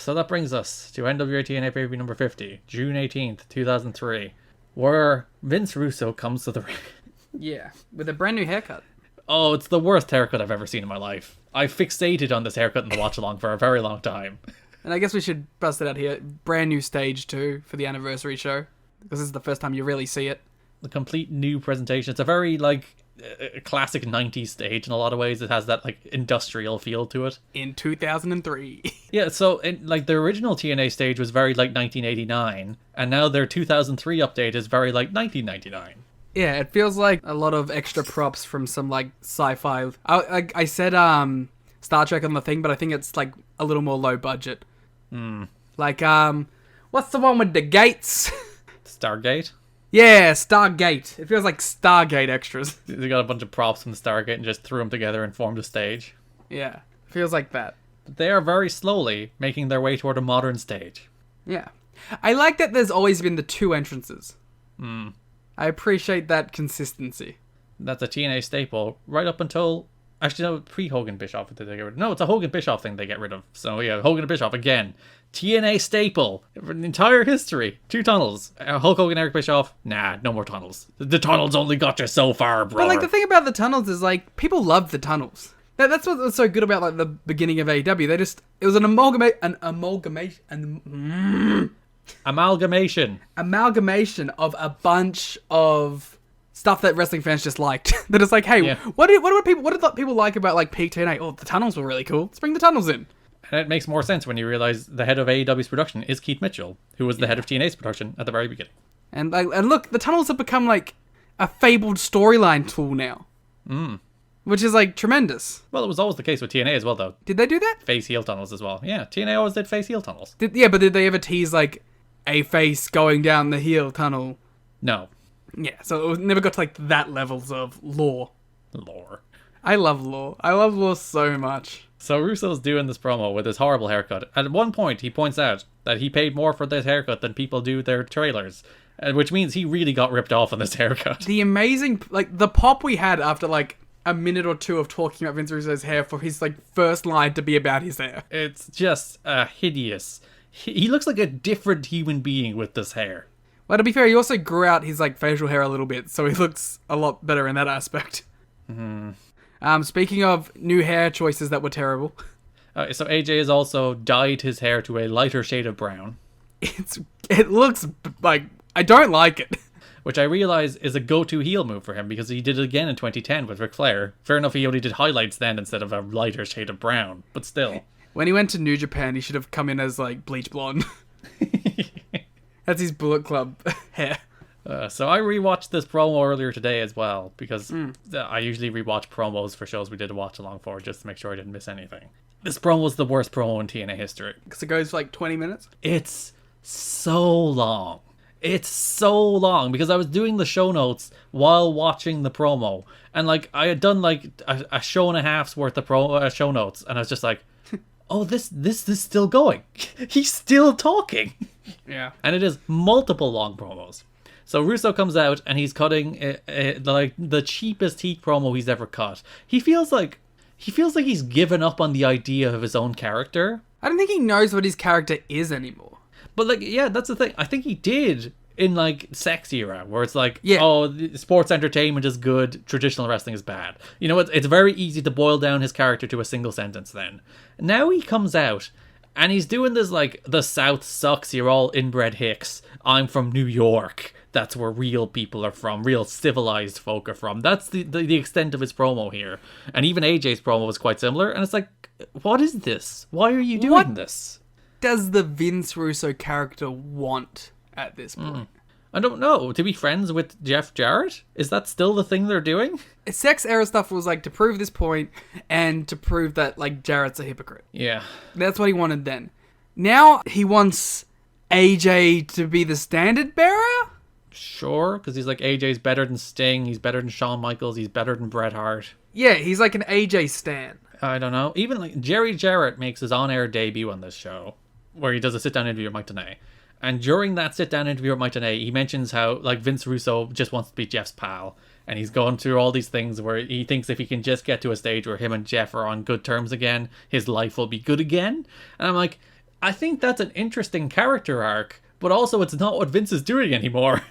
So that brings us to NWA-TNA PPV number 50, June 18th, 2003, where Vince Russo comes to the ring. Yeah, with a brand new haircut. Oh, it's the worst haircut I've ever seen in my life. I fixated on this haircut in the watch-along for a very long time. And I guess we should bust it out here. Brand new stage too for the anniversary show, because this is the first time you really see it. The complete new presentation. It's a very, like, classic 90s stage in a lot of ways. It has that, like, industrial feel to it. In 2003. Yeah, so, like, the original TNA stage was very, like, 1989, and now their 2003 update is very, like, 1999. Yeah, it feels like a lot of extra props from some, like, sci-fi. I said Star Trek on the thing, but I think it's, like, a little more low budget. Like, what's the one with the gates? Stargate? Yeah, Stargate. It feels like Stargate extras. They got a bunch of props from the Stargate and just threw them together and formed a stage. Yeah, feels like that. But they are very slowly making their way toward a modern stage. Yeah. I like that there's always been the two entrances. I appreciate that consistency. That's a TNA staple right up until... Actually, no, pre-Hogan Bischoff did they get rid of. No, it's a Hogan Bischoff thing they get rid of. So yeah, Hogan and Bischoff again. TNA staple for the entire history. 2 tunnels. Hulk Hogan, Eric Bischoff. Nah, no more tunnels. The tunnels only got you so far, bro. But like the thing about the tunnels is like people love the tunnels. That's what was so good about like the beginning of AEW. It was an amalgamation of a bunch of stuff that wrestling fans just liked. That it's like, hey, Yeah. what did people like about like peak TNA? Oh, the tunnels were really cool. Let's bring the tunnels in. And it makes more sense when you realize the head of AEW's production is Keith Mitchell, who was the head of TNA's production at the very beginning. And look, the tunnels have become like a fabled storyline tool now. Which is like tremendous. Well, it was always the case with TNA as well, though. Did they do that? Face heel tunnels as well. Yeah, TNA always did face heel tunnels. But did they ever tease like a face going down the heel tunnel? No. Yeah, so it never got to like that levels of lore. Lore. I love lore. I love lore so much. So Russo's doing this promo with his horrible haircut. At one point, he points out that he paid more for this haircut than people do their trailers, which means he really got ripped off on this haircut. The amazing, like, the pop we had after, like, a minute or two of talking about Vince Russo's hair for his, like, first line to be about his hair. It's just hideous. He looks like a different human being with this hair. Well, to be fair, he also grew out his, like, facial hair a little bit, so he looks a lot better in that aspect. Speaking of new hair choices that were terrible. So AJ has also dyed his hair to a lighter shade of brown. It looks like... I don't like it. Which I realize is a go-to heel move for him, because he did it again in 2010 with Ric Flair. Fair enough, he only did highlights then instead of a lighter shade of brown, but still. When he went to New Japan, he should have come in as, like, bleach blonde. That's his Bullet Club hair. So I rewatched this promo earlier today as well, because I usually rewatch promos for shows we did a watch along for, just to make sure I didn't miss anything. This promo was the worst promo in TNA history. Because it goes for like 20 minutes? It's so long. It's so long, because I was doing the show notes while watching the promo, and like I had done like a show and a half's worth of show notes, and I was just like, oh, this is still going. He's still talking. Yeah. And it is multiple long promos. So Russo comes out and he's cutting like the cheapest heat promo he's ever cut. He feels like he's given up on the idea of his own character. I don't think he knows what his character is anymore. But like, yeah, that's the thing. I think he did in like Sex era, where it's like, yeah, oh, sports entertainment is good, traditional wrestling is bad. You know, it's very easy to boil down his character to a single sentence then. Now he comes out and he's doing this like, the South sucks, you're all inbred hicks. I'm from New York. That's where real people are from. Real civilized folk are from. That's the extent of his promo here. And even AJ's promo was quite similar. And it's like, what is this? Why are you doing this? Does the Vince Russo character want at this point? I don't know. To be friends with Jeff Jarrett? Is that still the thing they're doing? Sex era stuff was like to prove this point and to prove that like Jarrett's a hypocrite. Yeah. That's what he wanted then. Now he wants AJ to be the standard bearer? Sure, because he's like, AJ's better than Sting, he's better than Shawn Michaels, he's better than Bret Hart. Yeah, he's like an AJ stan. I don't know. Even like Jerry Jarrett makes his on-air debut on this show, where he does a sit-down interview with Mike Tenay. And during that sit-down interview with Mike Tenay, he mentions how like Vince Russo just wants to be Jeff's pal. And he's going through all these things where he thinks if he can just get to a stage where him and Jeff are on good terms again, his life will be good again. And I'm like, I think that's an interesting character arc, but also it's not what Vince is doing anymore.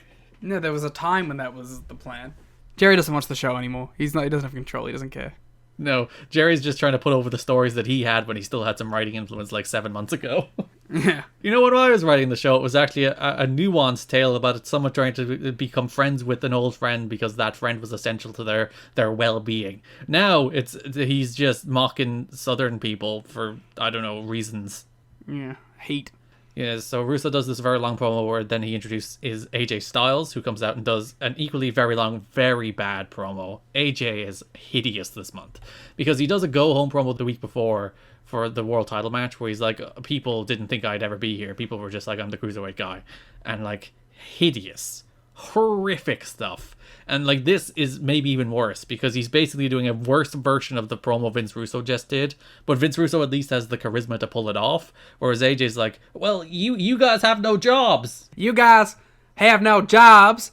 No, there was a time when that was the plan. Jerry doesn't watch the show anymore. He doesn't have control. He doesn't care. No, Jerry's just trying to put over the stories that he had when he still had some writing influence like 7 months ago. Yeah. You know, when I was writing the show, it was actually a nuanced tale about someone trying to become friends with an old friend because that friend was essential to their well-being. Now, he's just mocking Southern people for, I don't know, reasons. Yeah. Hate. Yeah, so Russo does this very long promo where then he introduces AJ Styles, who comes out and does an equally very long, very bad promo. AJ is hideous this month because he does a go-home promo the week before for the world title match where he's like, people didn't think I'd ever be here. People were just like, I'm the cruiserweight guy. And like, hideous, horrific stuff. And like, this is maybe even worse because he's basically doing a worse version of the promo Vince Russo just did, but Vince Russo at least has the charisma to pull it off, whereas AJ's like, well, you guys have no jobs. You guys have no jobs,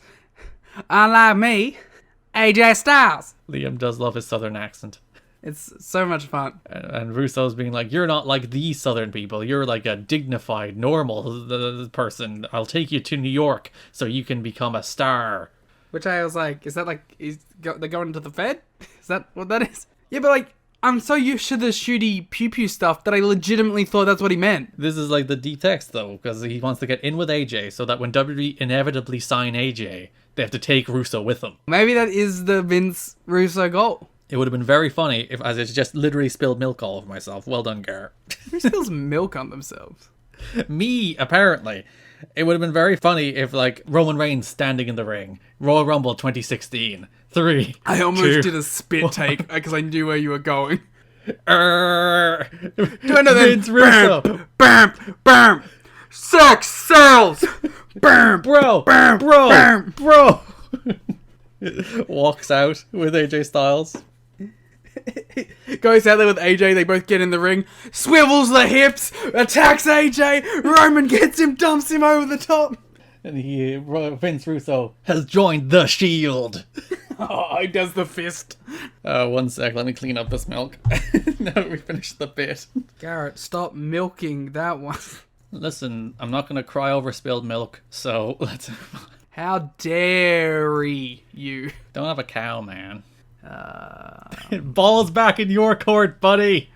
unlike me, AJ Styles. Liam does love his southern accent. It's so much fun. And Russo's being like, you're not like these southern people. You're like a dignified, normal person. I'll take you to New York so you can become a star. Which I was like, is that like, they're going to the Fed? Is that what that is? Yeah, but like, I'm so used to the shooty pew-pew stuff that I legitimately thought that's what he meant. This is like the deep text, though, because he wants to get in with AJ so that when WWE inevitably sign AJ, they have to take Russo with them. Maybe that is the Vince Russo goal. It would have been very funny if I just literally spilled milk all over myself. Well done, Gar. Who spills milk on themselves? Me, apparently. It would have been very funny if, like, Roman Reigns standing in the ring. Royal Rumble 2016. 3. I almost 2, did a spit 1. take because I knew where you were going. Do I know that? Vince Russo. Bam! Bam! Sex sells! Bam! Bro! Bam! Bro! Bam! Bro! Walks out with AJ Styles. Goes out there with AJ, they both get in the ring, swivels the hips, attacks AJ, Roman gets him, dumps him over the top. And Vince Russo has joined the Shield. Oh, he does the fist. 1 sec, let me clean up this milk. Now we finished the bit. Garrett, stop milking that one. Listen, I'm not going to cry over spilled milk, so let's... How dare you? Don't have a cow, man. Ball's back in your court, buddy.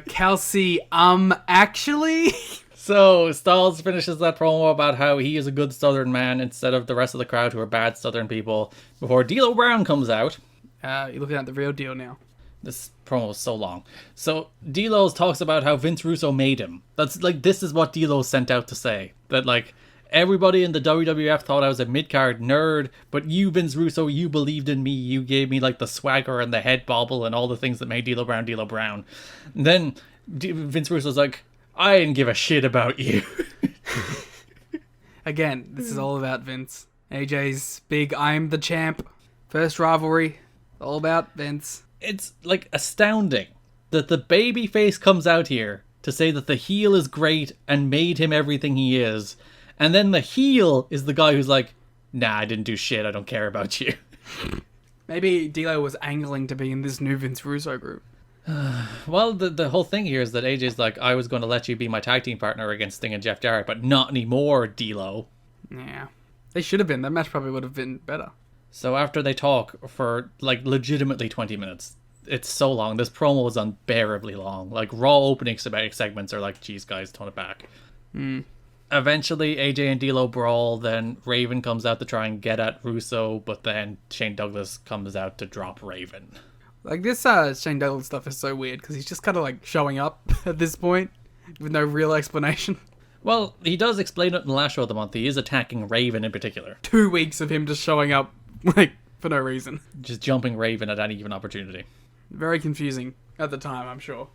Kelsey, actually? So, Styles finishes that promo about how he is a good Southern man instead of the rest of the crowd who are bad Southern people before D'Lo Brown comes out. You're looking at the real deal now. This promo is so long. So, D'Lo talks about how Vince Russo made him. That's like, this is what D'Lo sent out to say. That, like, everybody in the WWF thought I was a mid-card nerd, but you, Vince Russo, you believed in me. You gave me, like, the swagger and the head bobble and all the things that made D'Lo Brown D'Lo Brown. And then Vince Russo's like, I didn't give a shit about you. Again, this is all about Vince. AJ's big I'm the champ. First rivalry. All about Vince. It's, like, astounding that the babyface comes out here to say that the heel is great and made him everything he is. And then the heel is the guy who's like, nah, I didn't do shit. I don't care about you. Maybe D'Lo was angling to be in this new Vince Russo group. Well, the whole thing here is that AJ's like, I was going to let you be my tag team partner against Sting and Jeff Jarrett, but not anymore, D'Lo. Yeah. They should have been. That match probably would have been better. So after they talk for, like, legitimately 20 minutes, it's so long. This promo is unbearably long. Like, Raw opening segments are like, geez, guys, tone it back. Eventually, AJ and D'Lo brawl, then Raven comes out to try and get at Russo, but then Shane Douglas comes out to drop Raven. Like, this Shane Douglas stuff is so weird, because he's just kind of, like, showing up at this point, with no real explanation. Well, he does explain it in the last show of the month. He is attacking Raven in particular. 2 weeks of him just showing up, like, for no reason. Just jumping Raven at any given opportunity. Very confusing at the time, I'm sure.